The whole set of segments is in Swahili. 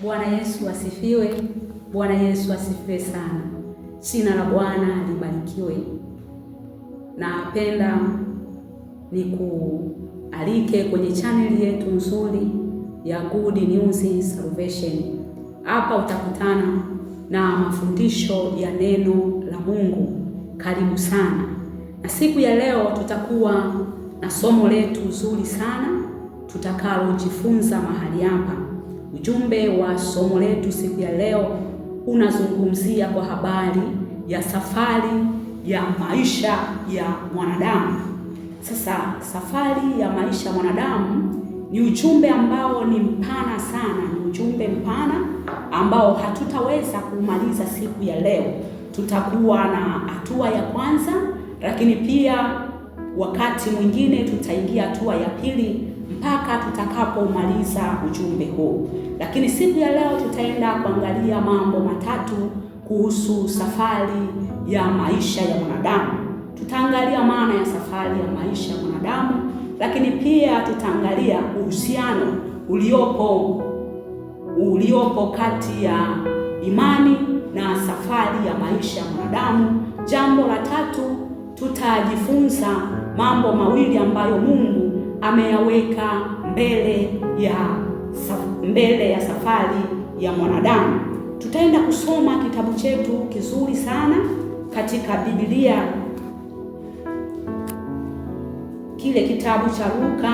Bwana Yesu asifiwe. Bwana Yesu asifiwe sana. Jina la Bwana libarikiwe. Napenda nikualike kwenye chaneli yetu nzuri ya Good News Salvation. Hapa utakutana na mafundisho ya neno la Mungu. Karibu sana. Na siku ya leo tutakuwa na somo letu zuri sana tutakalojifunza mahali hapa. Ujumbe wa somo letu siku ya leo unazungumzia kwa habari ya safari ya maisha ya mwanadamu. Sasa safari ya maisha ya mwanadamu ni ujumbe ambao ni mpana sana, ni ujumbe mpana ambao hatutaweza kumaliza siku ya leo. Tutakuwa na hatua ya kwanza, lakini pia wakati mwingine tutaingia hatua ya pili mpaka tutakapomaliza ujumbe huu. Lakini siku ya leo tutaenda kuangalia mambo matatu kuhusu safari ya maisha ya mwanadamu. Tutaangalia maana ya safari ya maisha ya mwanadamu, lakini pia tutaangalia uhusiano uliopo kati ya imani na safari ya maisha ya mwanadamu. Jambo la tatu, tutajifunza mambo mawili ambayo Mungu ameyaweka mbele ya safari ya mwanadamu. Tutaenda kusoma kitabu chetu kizuri sana katika Biblia, kile kitabu cha Luka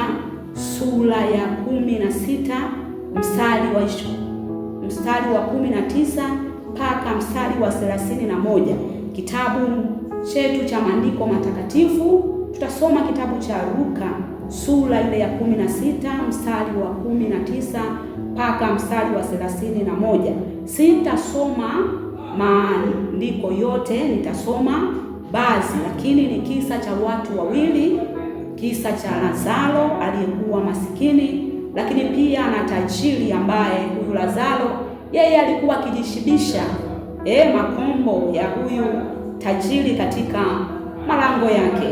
sura ya 16 mstari wa 19 mpaka mstari wa 31. Kitabu chetu cha maandiko matakatifu tutasoma kitabu cha Luka sura ile ya 16 mstari wa 19 mpaka mstari wa 31. Sitasoma maandiko yote, nitasoma baadhi, lakini ni kisa cha watu wawili, kisa cha Lazaro aliyekuwa masikini, lakini pia na tajiri ambaye huyu Lazaro yeye alikuwa akijishibisha makombo ya huyu tajiri katika malango yake.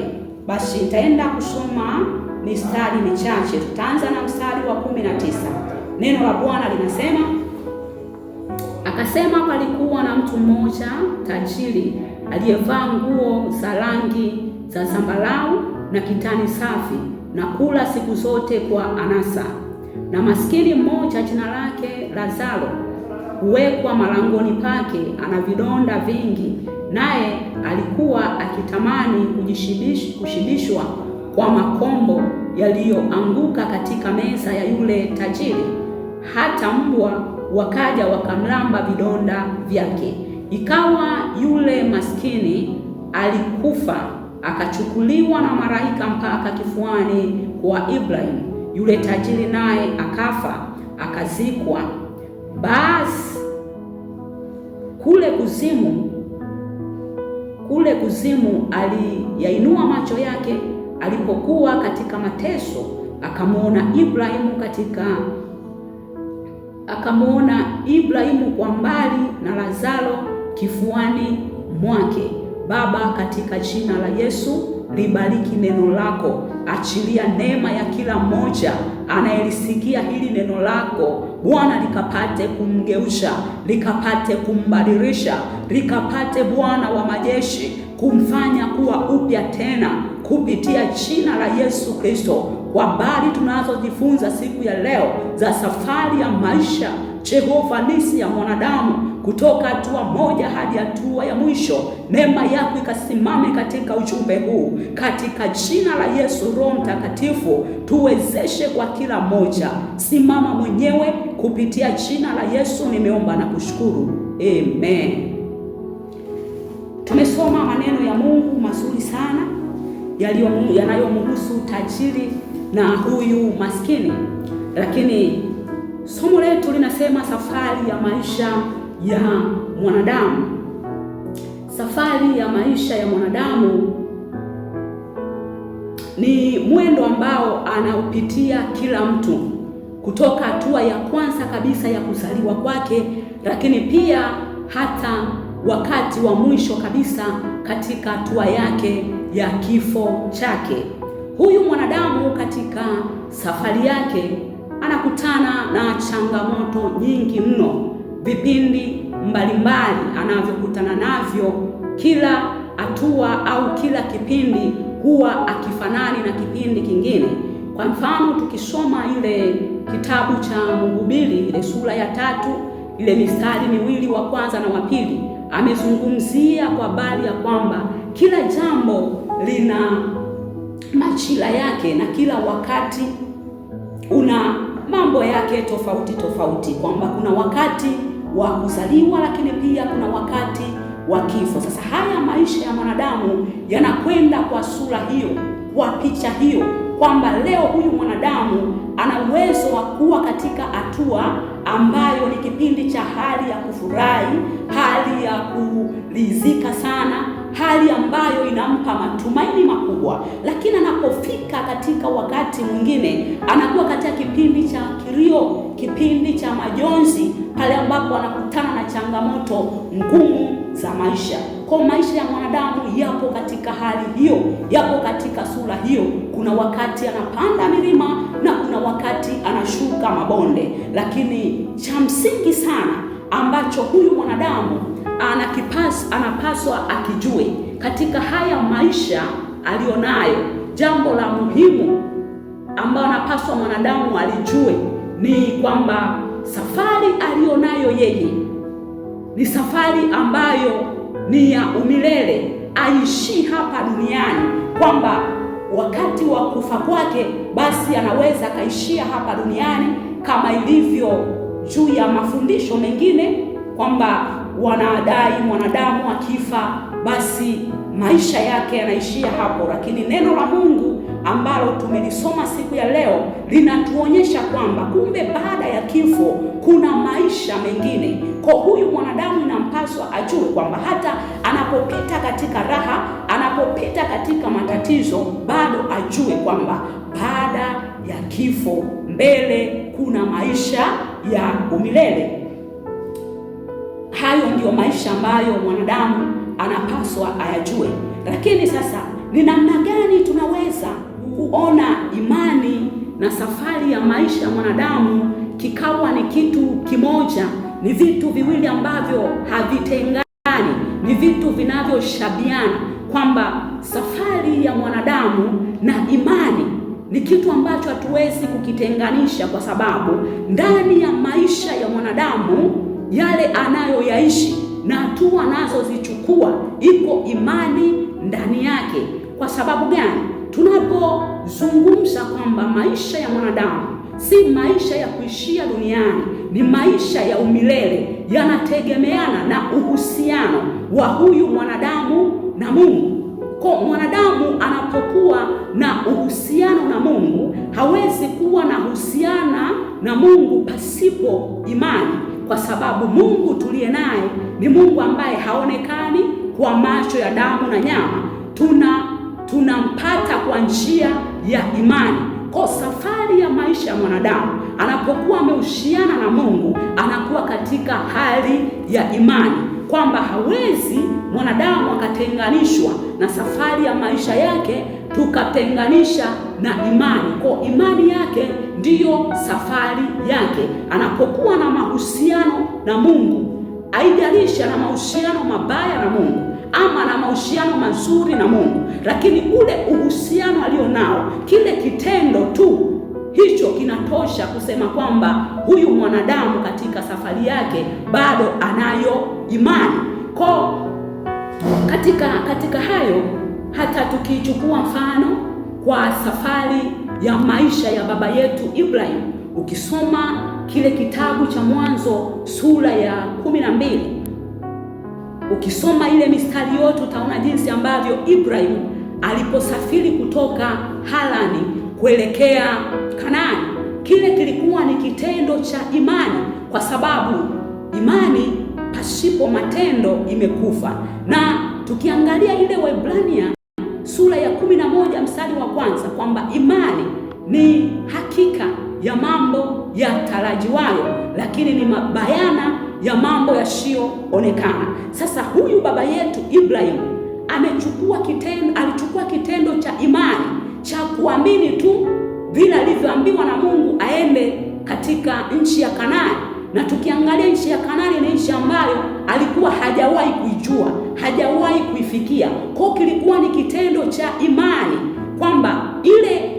Basi nitaenda kusoma mistari michache. Tutaanza na mstari wa 19. Neno la Bwana linasema, akasema, palikuwa na mtu mmoja tajiri aliyevaa nguo za rangi za zambarau na kitani safi na kula siku zote kwa anasa. Na maskini mmoja jina lake Lazaro huwekwa malangoni pake, ana vidonda vingi, naye alikuwa akitamani kushibishwa kwa makombo yaliyoanguka katika meza ya yule tajiri. Hata mbwa wakaja wakamlamba vidonda vyake. Ikawa yule maskini alikufa, akachukuliwa na malaika mpaka kifuani kwa Ibrahimu. Yule tajiri naye akafa, akazikwa. Basi kule kuzimu aliyainua macho yake alipokuwa katika mateso, akamwona Ibrahimu kwa mbali na Lazaro kifuani mwake. Baba, katika jina la Yesu, libariki neno lako. Achilia neema ya kila mmoja anayelisikia hili neno lako Bwana, likapate kumgeusha, likapate kumbadilisha, likapate Bwana wa majeshi kumfanya kuwa upya tena kupitia jina la Yesu Kristo. Kwa habari tunazojifunza siku ya leo za safari ya maisha Jehova nisi ya mwanadamu, kutoka hatua moja hadi hatua ya mwisho, neema yako ikasimame katika ujumbe huu, katika jina la Yesu. Roho Mtakatifu tuwezeshe kwa kila moja. Simama mwenyewe kupitia jina la Yesu, nimeomba na kushukuru, amen. Tumesoma maneno ya Mungu mazuri sana yanayomhusu tajiri na huyu maskini, lakini somo letu linasema safari ya maisha ya mwanadamu. Safari ya maisha ya mwanadamu ni mwendo ambao anaupitia kila mtu kutoka hatua ya kwanza kabisa ya kuzaliwa kwake, lakini pia hata wakati wa mwisho kabisa katika hatua yake ya kifo chake. Huyu mwanadamu katika safari yake anakutana na changamoto nyingi mno, vipindi mbalimbali anavyokutana navyo. Kila hatua au kila kipindi huwa akifanani na kipindi kingine. Kwa mfano, tukisoma ile kitabu cha Mhubiri ile sura ya 3 ile mistari miwili wa kwanza na wa pili, amezungumzia kwa habari ya kwamba kila jambo lina majira yake na kila wakati una mambo yake tofauti tofauti, kwamba kuna wakati wa kuzaliwa lakini pia kuna wakati wa kifo. Sasa haya maisha ya mwanadamu yanakwenda kwa sura hiyo, kwa picha hiyo, kwamba leo huyu mwanadamu ana uwezo wa kuwa katika hatua ambayo ni kipindi cha hali ya kufurahi, hali ya kuridhika sana, hali ambayo inampa matumaini makubwa. Lakini anapofika katika wakati mwingine anakuwa katika kipindi cha kilio, kipindi cha majonzi, pale ambapo anakutana na changamoto ngumu za maisha. Kwa maisha ya mwanadamu yapo katika hali hiyo, yapo katika sura hiyo. Kuna wakati anapanda milima na kuna wakati anashuka mabonde, lakini cha msingi sana ambacho huyu mwanadamu anapaswa akijue katika haya maisha alionayo, jambo la muhimu ambalo anapaswa mwanadamu alijue ni kwamba safari alionayo yeye ni safari ambayo ni ya umilele, aishi hapa duniani, kwamba wakati wa kufa kwake basi anaweza akaishia hapa duniani, kama ilivyo juu ya mafundisho mengine kwamba wanadai mwanadamu akifa basi maisha yake yanaishia hapo. Lakini neno la Mungu ambalo tumelisoma siku ya leo linatuonyesha kwamba kumbe baada ya kifo kuna maisha mengine. Kwa huyu mwanadamu inampaswa ajue kwamba hata anapopita katika raha, anapopita katika matatizo, bado ajue kwamba baada ya kifo mbele kuna maisha ya umilele. Hayo ndiyo maisha ambayo mwanadamu anapaswa ayajue. Lakini sasa ni namna gani tunaweza kuona imani na safari ya maisha ya mwanadamu kikawa ni kitu kimoja? Ni vitu viwili ambavyo havitengani, ni vitu vinavyoshabiana, kwamba safari ya mwanadamu na imani ni kitu ambacho hatuwezi kukitenganisha, kwa sababu ndani ya maisha ya mwanadamu yale anayoyaishi na hatua anazozichukua iko imani ndani yake. Kwa sababu gani? Tunapozungumza kwamba maisha ya mwanadamu si maisha ya kuishia duniani, ni maisha ya umilele, yanategemeana na uhusiano wa huyu mwanadamu na Mungu. Kwa mwanadamu anapokuwa na uhusiano na Mungu, hawezi kuwa na uhusiana na Mungu pasipo imani, kwa sababu Mungu tuliye naye ni Mungu ambaye haonekani kwa macho ya damu na nyama. Tunampata kwa njia ya imani. Kwa safari ya maisha ya mwanadamu, anapokuwa amehusiana na Mungu, anakuwa katika hali ya imani, kwamba hawezi mwanadamu akatenganishwa na safari ya maisha yake tukatenganisha na imani. Kwa imani yake ndiyo safari yake. Anapokuwa na mahusiano na Mungu, haijalishi na mahusiano mabaya na Mungu ama na mahusiano mazuri na Mungu, lakini ule uhusiano alionao, kile kitendo tu hicho kinatosha kusema kwamba huyu mwanadamu katika safari yake bado anayo imani. Kwa katika hayo, hata tukichukua mfano kwa safari ya maisha ya baba yetu Ibrahim, ukisoma kile kitabu cha Mwanzo sura ya 12, ukisoma ile mistari yote utaona jinsi ambavyo Ibrahim aliposafiri kutoka Harani kuelekea Kanaani. Kile kilikuwa ni kitendo cha imani, kwa sababu imani pasipo matendo imekufa. Na tukiangalia ile Waebrania sura ya 11 mstari wa kwanza, kwamba imani ni hakika ya mambo yatarajiwayo, lakini ni mabayana ya mambo yasiyoonekana. Sasa huyu baba yetu Ibrahim alichukua kitendo cha imani cha kuamini tu vile alivyoambiwa na Mungu aende katika nchi ya Kanaani, na tukiangalia nchi ya Kanaani ni nchi ambayo alikuwa hajawahi kuijua, hajawahi kuifikia. Kwa kilikuwa ni kitendo cha imani kwamba ile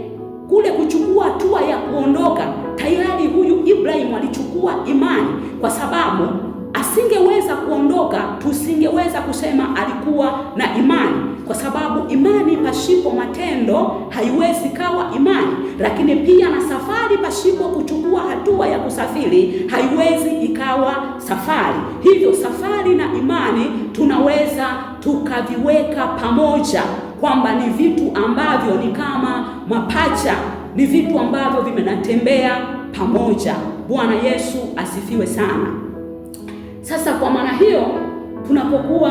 kule kuchukua hatua ya kuondoka, tayari huyu Ibrahimu alichukua imani, kwa sababu asingeweza kuondoka, tusingeweza kusema alikuwa na imani, kwa sababu imani pasipo matendo haiwezi kawa imani. Lakini pia na safari pasipo kuchukua hatua ya kusafiri haiwezi ikawa safari. Hivyo safari na imani tunaweza tukaviweka pamoja kwamba ni vitu ambavyo ni kama mapacha, ni vitu ambavyo vimenatembea pamoja. Bwana Yesu asifiwe sana. Sasa kwa maana hiyo, tunapokuwa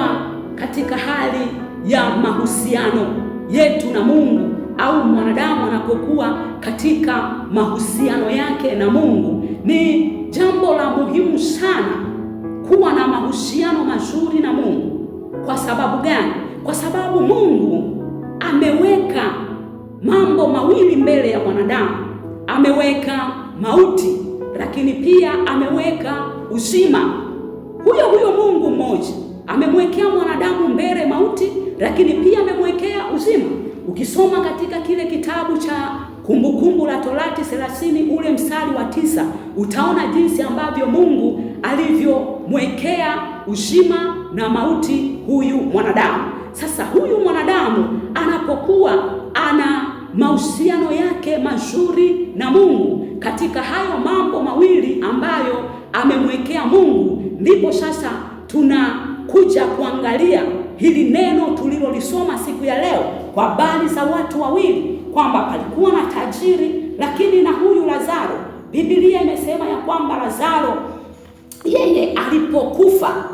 katika hali ya mahusiano yetu na Mungu, au mwanadamu anapokuwa katika mahusiano yake na Mungu, ni jambo la muhimu sana kuwa na mahusiano mazuri na Mungu. Kwa sababu gani? Kwa sababu Mungu ameweka mambo mawili mbele ya mwanadamu. Ameweka mauti, lakini pia ameweka uzima. Huyo Mungu mmoja amemwekea mwanadamu mbele mauti, lakini pia amemwekea uzima. Ukisoma katika kile kitabu cha Kumbukumbu la Torati 30 ule mstari wa 9, utaona jinsi ambavyo Mungu alivyomwekea uzima na mauti huyu mwanadamu. Sasa huyu mwanadamu anapokuwa ana mahusiano yake mazuri na Mungu, katika hayo mambo mawili ambayo amemwekea Mungu, ndipo sasa tunakuja kuangalia hili neno tulilolisoma siku ya leo kwa habari za watu wawili, kwamba palikuwa na tajiri lakini na huyu Lazaro. Biblia imesema ya kwamba Lazaro yeye alipokufa,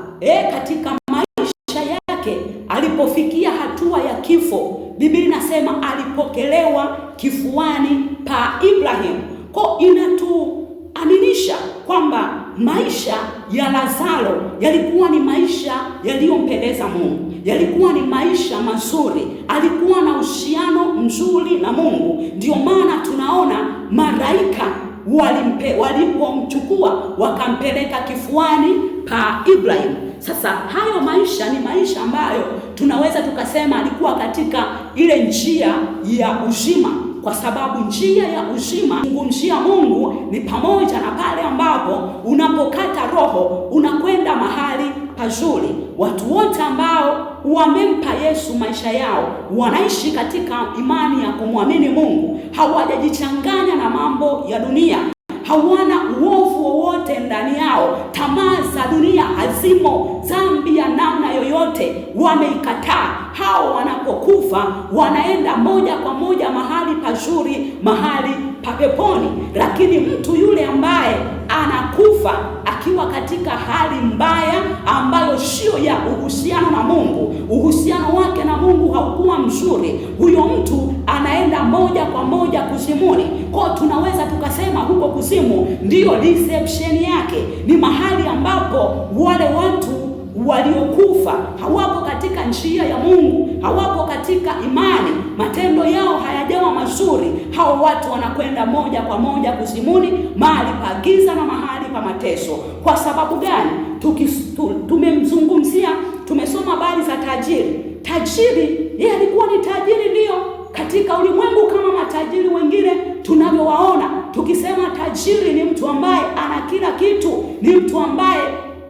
katika maisha yake alipofikia hatua ya kifo, Biblia inasema alipokelewa kifuani pa Ibrahimu. Kwa inatuaminisha kwamba maisha ya Lazaro yalikuwa ni maisha yaliyompendeza Mungu, yalikuwa ni maisha mazuri, alikuwa na uhusiano mzuri na Mungu. Ndio maana tunaona malaika walipomchukua wakampeleka kifuani pa Ibrahimu. Sasa hayo maisha ni maisha ambayo tunaweza tukasema alikuwa katika ile njia ya uzima, kwa sababu njia ya uzima kumjia Mungu ni pamoja na pale ambapo unapokata roho unakwenda mahali pazuri. Watu wote ambao wamempa Yesu maisha yao wanaishi katika imani ya kumwamini Mungu, hawajajichanganya na mambo ya dunia, hawana uovu wowote ndani yao, tamaa za dunia hazimo, dhambi ya namna yoyote wameikataa. Hao wanapokufa wanaenda moja kwa moja mahali pazuri, mahali pa peponi. Lakini mtu yule ambaye anakufa akiwa katika hali mbaya ambayo sio ya uhusiano na Mungu, uhusiano wake na Mungu haukuwa mzuri, huyo mtu anaenda moja kwa moja kuzimuni. Kwa tunaweza tukasema huko kuzimu ndiyo reception yake, ni mahali ambapo wale watu waliokufa hawapo katika njia ya Mungu, hawapo katika imani, matendo yao hayajawa mazuri. Hao watu wanakwenda moja kwa moja kuzimuni, mahali pa giza na mahali pa mateso. Kwa sababu gani? Tumemzungumzia, tumesoma habari za tajiri. Tajiri yeye alikuwa ni tajiri ndio katika ulimwengu kama matajiri wengine tunavyowaona. Tukisema tajiri ni mtu ambaye ana kila kitu, ni mtu ambaye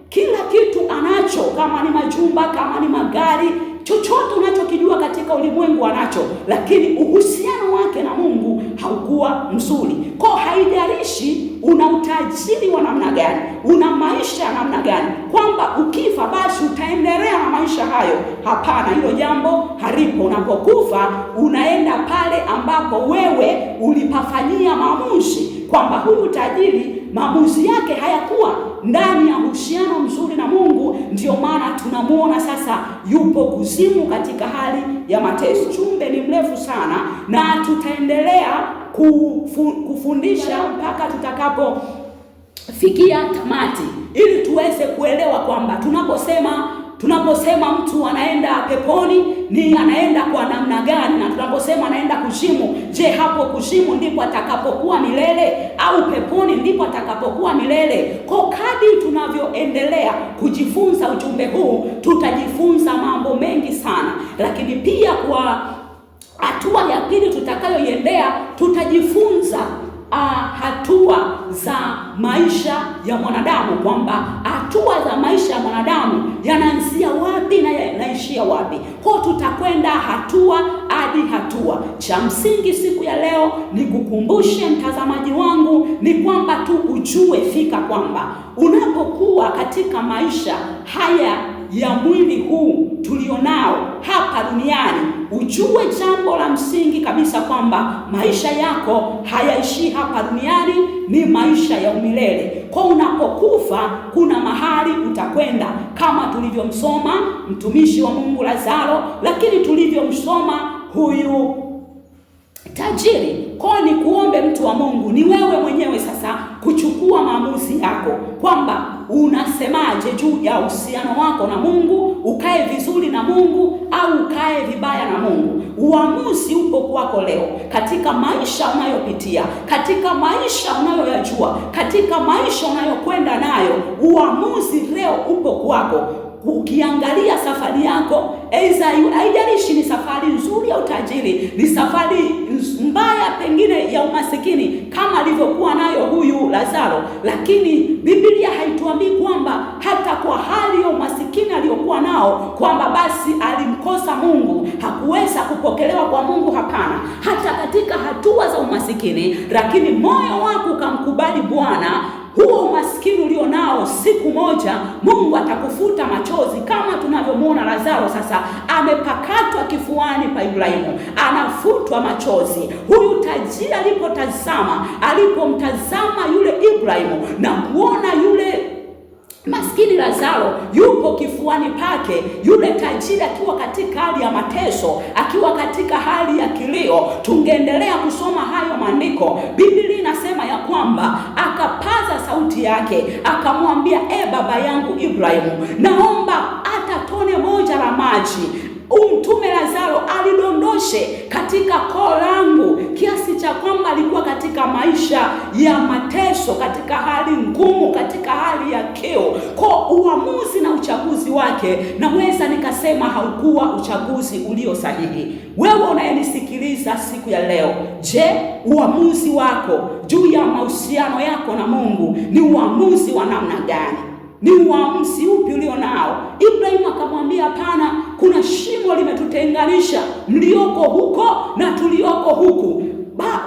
kila kitu anacho, kama ni majumba, kama ni magari, chochote unachokijua katika ulimwengu anacho, lakini uhusiano wake na Mungu haukuwa mzuri. Kwa haijalishi una utajiri wa namna gani, una maisha ya namna gani, kwamba ukifa basi utaendelea na maisha hayo. Hapana, hilo jambo halipo. Unapokufa unaenda pale ambapo wewe ulipafanyia maamuzi, kwamba huyu tajiri maamuzi yake hayakuwa ndani ya uhusiano mzuri na Mungu. Ndio maana tunamuona sasa yupo kuzimu katika hali ya mateso. Jumbe ni mrefu sana na tutaendelea kufundisha mpaka tutakapofikia tamati, ili tuweze kuelewa kwamba tunaposema tunaposema mtu anaenda peponi ni anaenda kwa namna gani? Na tunaposema anaenda kuzimu, je, hapo kuzimu ndipo atakapokuwa milele au peponi ndipo atakapokuwa milele? Kwa kadri tunavyoendelea kujifunza ujumbe huu, tutajifunza mambo mengi sana, lakini pia kwa hatua ya pili tutakayoiendea, tutajifunza hatua za maisha ya mwanadamu, kwamba hatua za maisha ya mwanadamu yanaanzia wapi na yanaishia wapi. Kwa tutakwenda hatua hadi hatua. Cha msingi siku ya leo ni kukumbushe mtazamaji wangu ni kwamba tu ujue fika kwamba unapokuwa katika maisha haya ya mwili huu tulionao hapa duniani, ujue jambo la msingi kabisa kwamba maisha yako hayaishi hapa duniani, ni maisha ya umilele. Kwa unapokufa kuna mahali utakwenda, kama tulivyomsoma mtumishi wa Mungu Lazaro, lakini tulivyomsoma huyu tajiri. Kwa ni kuombe mtu wa Mungu, ni wewe mwenyewe sasa kuchukua maamuzi yako kwamba unasemaje juu ya uhusiano wako na Mungu, ukae vizuri na Mungu au ukae vibaya na Mungu. Uamuzi upo kwako leo, katika maisha unayopitia, katika maisha unayoyajua, katika maisha unayokwenda nayo. Uamuzi leo upo kwako. Ukiangalia safari yako, haijalishi ni safari nzuri ya utajiri, ni safari mbaya pengine ya umasikini kama alivyokuwa nayo huyu Lazaro, lakini Biblia haituambii kwamba hata kwa hali ya umasikini aliyokuwa nao kwamba basi alimkosa Mungu, hakuweza kupokelewa kwa Mungu. Hapana, hata katika hatua za umasikini, lakini moyo wako ukamkubali Bwana, huo umaskini ulionao siku moja Mungu atakufuta machozi, kama tunavyomwona Lazaro sasa amepakatwa kifuani pa Ibrahimu, anafutwa machozi. Huyu tajiri alipomtazama yule Ibrahimu na kuona yule maskini Lazaro yupo kifuani pake, yule tajiri akiwa katika hali ya mateso, akiwa katika hali ya kilio, tungeendelea kusoma hayo maandiko. Biblia inasema ya kwamba akapaza sauti yake akamwambia, baba yangu Ibrahimu, naomba hata tone moja la maji umtume Lazaro alidondoshe katika koo langu, kiasi cha kwamba alikuwa katika maisha ya mateso, katika hali ngumu, katika hali ya keo. Kwa uamuzi na uchaguzi wake, naweza nikasema haukuwa uchaguzi ulio sahihi. Wewe unayenisikiliza siku ya leo, je, uamuzi wako juu ya mahusiano yako na Mungu ni uamuzi wa namna gani? Ni uamuzi upi ulio nao? Ibrahimu akamwambia, hapana, kuna shimo limetutenganisha, mlioko huko na tulioko huku.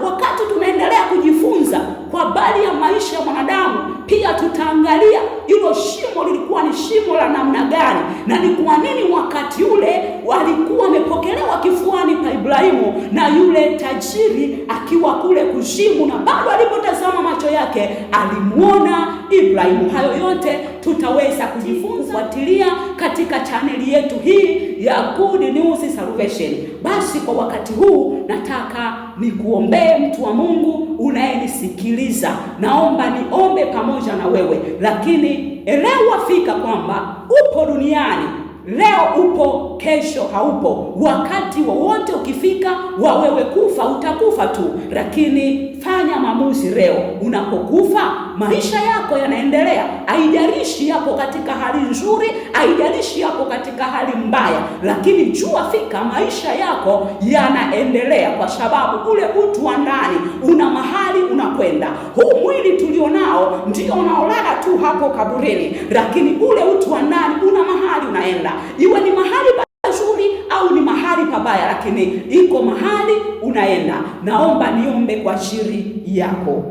Wakati tunaendelea kujifunza kwa habari ya maisha ya mwanadamu, pia tutaangalia hilo shimo lilikuwa ni shimo la namna gani, na ni kwa nini wakati ule walikuwa wamepokelewa kifuani pa Ibrahimu na yule tajiri akiwa kule kuzimu, na bado alipotazama macho yake alimuona Ibrahimu. Hayo yote tutaweza kujifunza fuatilia katika chaneli yetu hii ya Good News Salvation. Basi kwa wakati huu nataka nikuombee mtu wa Mungu unayenisikiliza. Naomba niombe pamoja na wewe, lakini elewa fika kwamba upo duniani leo, upo kesho haupo. Wakati wowote ukifika wa wewe kufa, utakufa tu, lakini fanya maamuzi leo. Unapokufa maisha yako yanaendelea, haijalishi yapo katika hali nzuri, haijalishi yapo katika hali mbaya, lakini jua fika maisha yako yanaendelea, kwa sababu ule utu wa ndani una mahali unakwenda. Huu mwili tulionao ndio unaolala tu hapo kaburini, lakini ule utu wa ndani una mahali unaenda, iwe ni mahali pazuri au ni mahali pabaya, lakini iko mahali unaenda. Naomba niombe kwa ajili yako.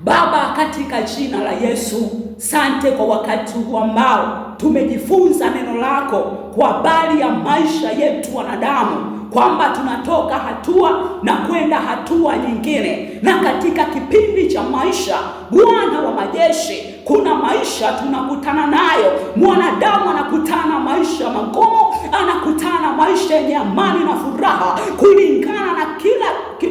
Baba, katika jina la Yesu, sante kwa wakati huu ambao tumejifunza neno lako kwa habari ya maisha yetu wanadamu, kwamba tunatoka hatua na kwenda hatua nyingine. Na katika kipindi cha maisha, Bwana wa majeshi, kuna maisha tunakutana nayo. Mwanadamu anakutana maisha magumu, anakutana maisha yenye amani na furaha, kulingana na kila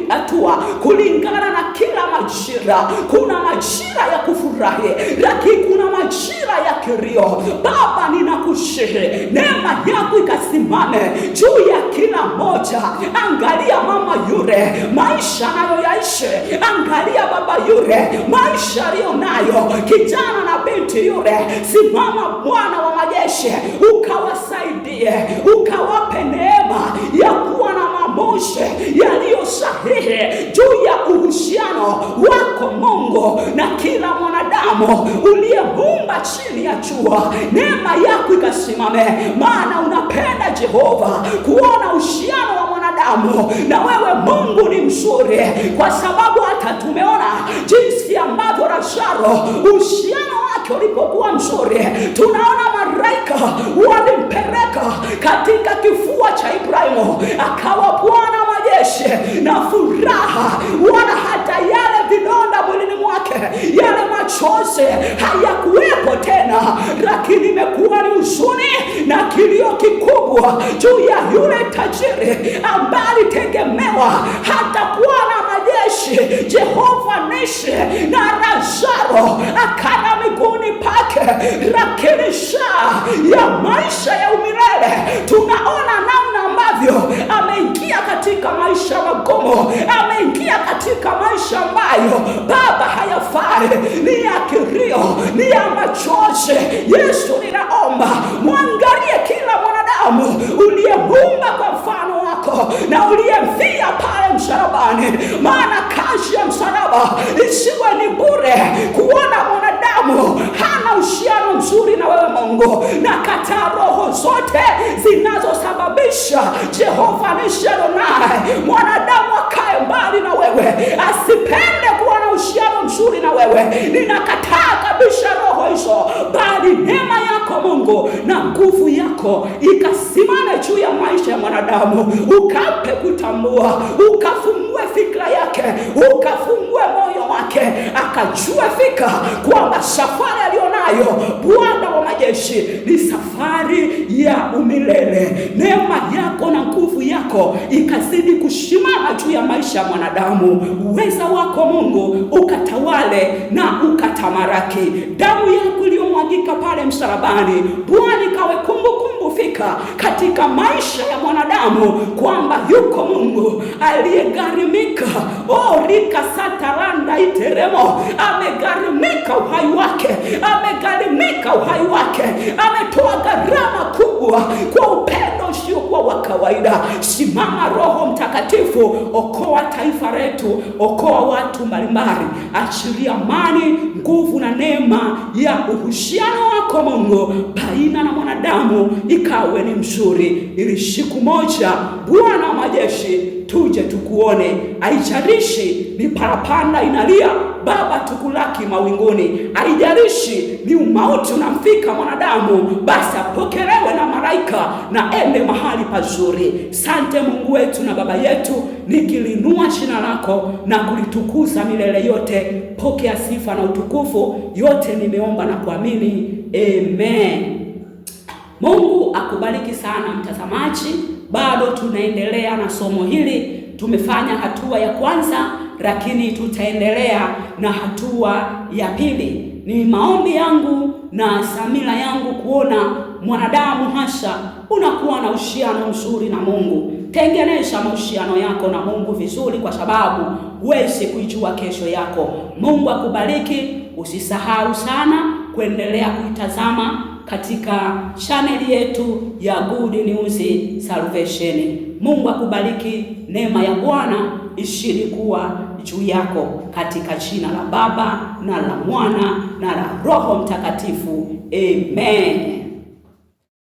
hatua, kulingana na kila majira. Kuna majira ya kufurahi, lakini kuna majira ya kilio. Baba, ninakusihi neema yako ikasimame juu ya kila moja. Angalia mama yule maisha anayoyaishi, angalia baba yule maisha aliyonayo, kijana na binti yule. Simama Bwana wa majeshi, ukawasaidie, ukawape neema ya kuwa na maamuzi yaliyo sahihi juu ya uhusiano wako Mungu na kila mwanadamu uliyemuumba chini ya jua. Neema yako ikasimame, maana unapenda Jehova kuona uhusiano wa mwanadamu na wewe Mungu ni mzuri, kwa sababu hata tumeona jinsi ambavyo Lazaro uhusiano wake ulipokuwa mzuri. Tunaona malaika walimpeleka katika kifua cha Ibrahimu, akawa Bwana majeshi na furaha, wala hata yale vidonda mwilini mwake, yale machozi hayakuwepo tena, lakini imekuwa ni huzuni na kilio kikubwa juu ya yule tajiri ambaye alitegemewa hata Bwana majeshi Jehova Nishi, na Lazaro akana miguuni pake. Lakini saa ya maisha ya umilele tunaona namna ambavyo ameingia katika maisha magumu, ameingia katika maisha ambayo Baba hayafai, ni ya kilio, ni ya machozi. Yesu, ninaomba mwangalie kila mwanadamu uliyemuumba kwa mfano wako na uliyemfia pale msalabani, maana kazi ya msalaba isiwe ni bure. Kuona mwanadamu hana uhusiano mzuri na wewe Mungu, na kataa roho zote zinazosababisha Jehova Nishi naye mwanadamu akae mbali na wewe, asipende kuwa na uhusiano mzuri na wewe. Ninakataa kabisa roho hizo, bali neema yako Mungu na nguvu yako ikasimame juu ya maisha ya mwanadamu, ukampe kutambua, ukafungue fikra yake, ukafungue moyo wake, akajua fika kwamba safari alionayo Bwana wa majeshi ni safari ya umilele. Neema yako na nguvu yako ikazidi kusimama juu ya maisha ya mwanadamu. Uweza wako Mungu ukatawale na ukatamaraki. Damu yako iliyomwagika pale msalabani Bwana ikawe kumbukumbu fika katika maisha ya mwanadamu kwamba yuko Mungu aliyegharimika rika sataranda iteremo, amegharimika uhai wake, amegharimika uhai wake, ametoa gharama kubwa kwa upendo usiokuwa wa kawaida. Simama Roho Mtakatifu, okoa taifa letu, okoa watu mbalimbali, achilia amani, nguvu na neema ya uhusiano wako Mungu baina na mwanadamu ikawe ni mzuri, ili siku moja Bwana wa majeshi tuje tukuone. Haijalishi ni parapanda inalia Baba, tukulaki mawinguni. Haijalishi ni umauti unamfika mwanadamu, basi apokelewe na malaika na ende mahali pazuri. Sante Mungu wetu na Baba yetu, nikilinua jina lako na kulitukuza milele yote. Pokea sifa na utukufu, yote nimeomba na kuamini, amen. Mungu akubariki sana mtazamaji. Bado tunaendelea na somo hili. Tumefanya hatua ya kwanza, lakini tutaendelea na hatua ya pili. Ni maombi yangu na samira yangu kuona mwanadamu hasa unakuwa na uhusiano mzuri na Mungu. Tengeneza mahusiano yako na Mungu vizuri, kwa sababu huwezi kuijua kesho yako. Mungu akubariki. Usisahau sana kuendelea kuitazama katika channel yetu ya Good News Salvation. Mungu akubariki. Neema ya Bwana ishiri kuwa juu yako, katika jina la Baba na la Mwana na la Roho Mtakatifu, amen.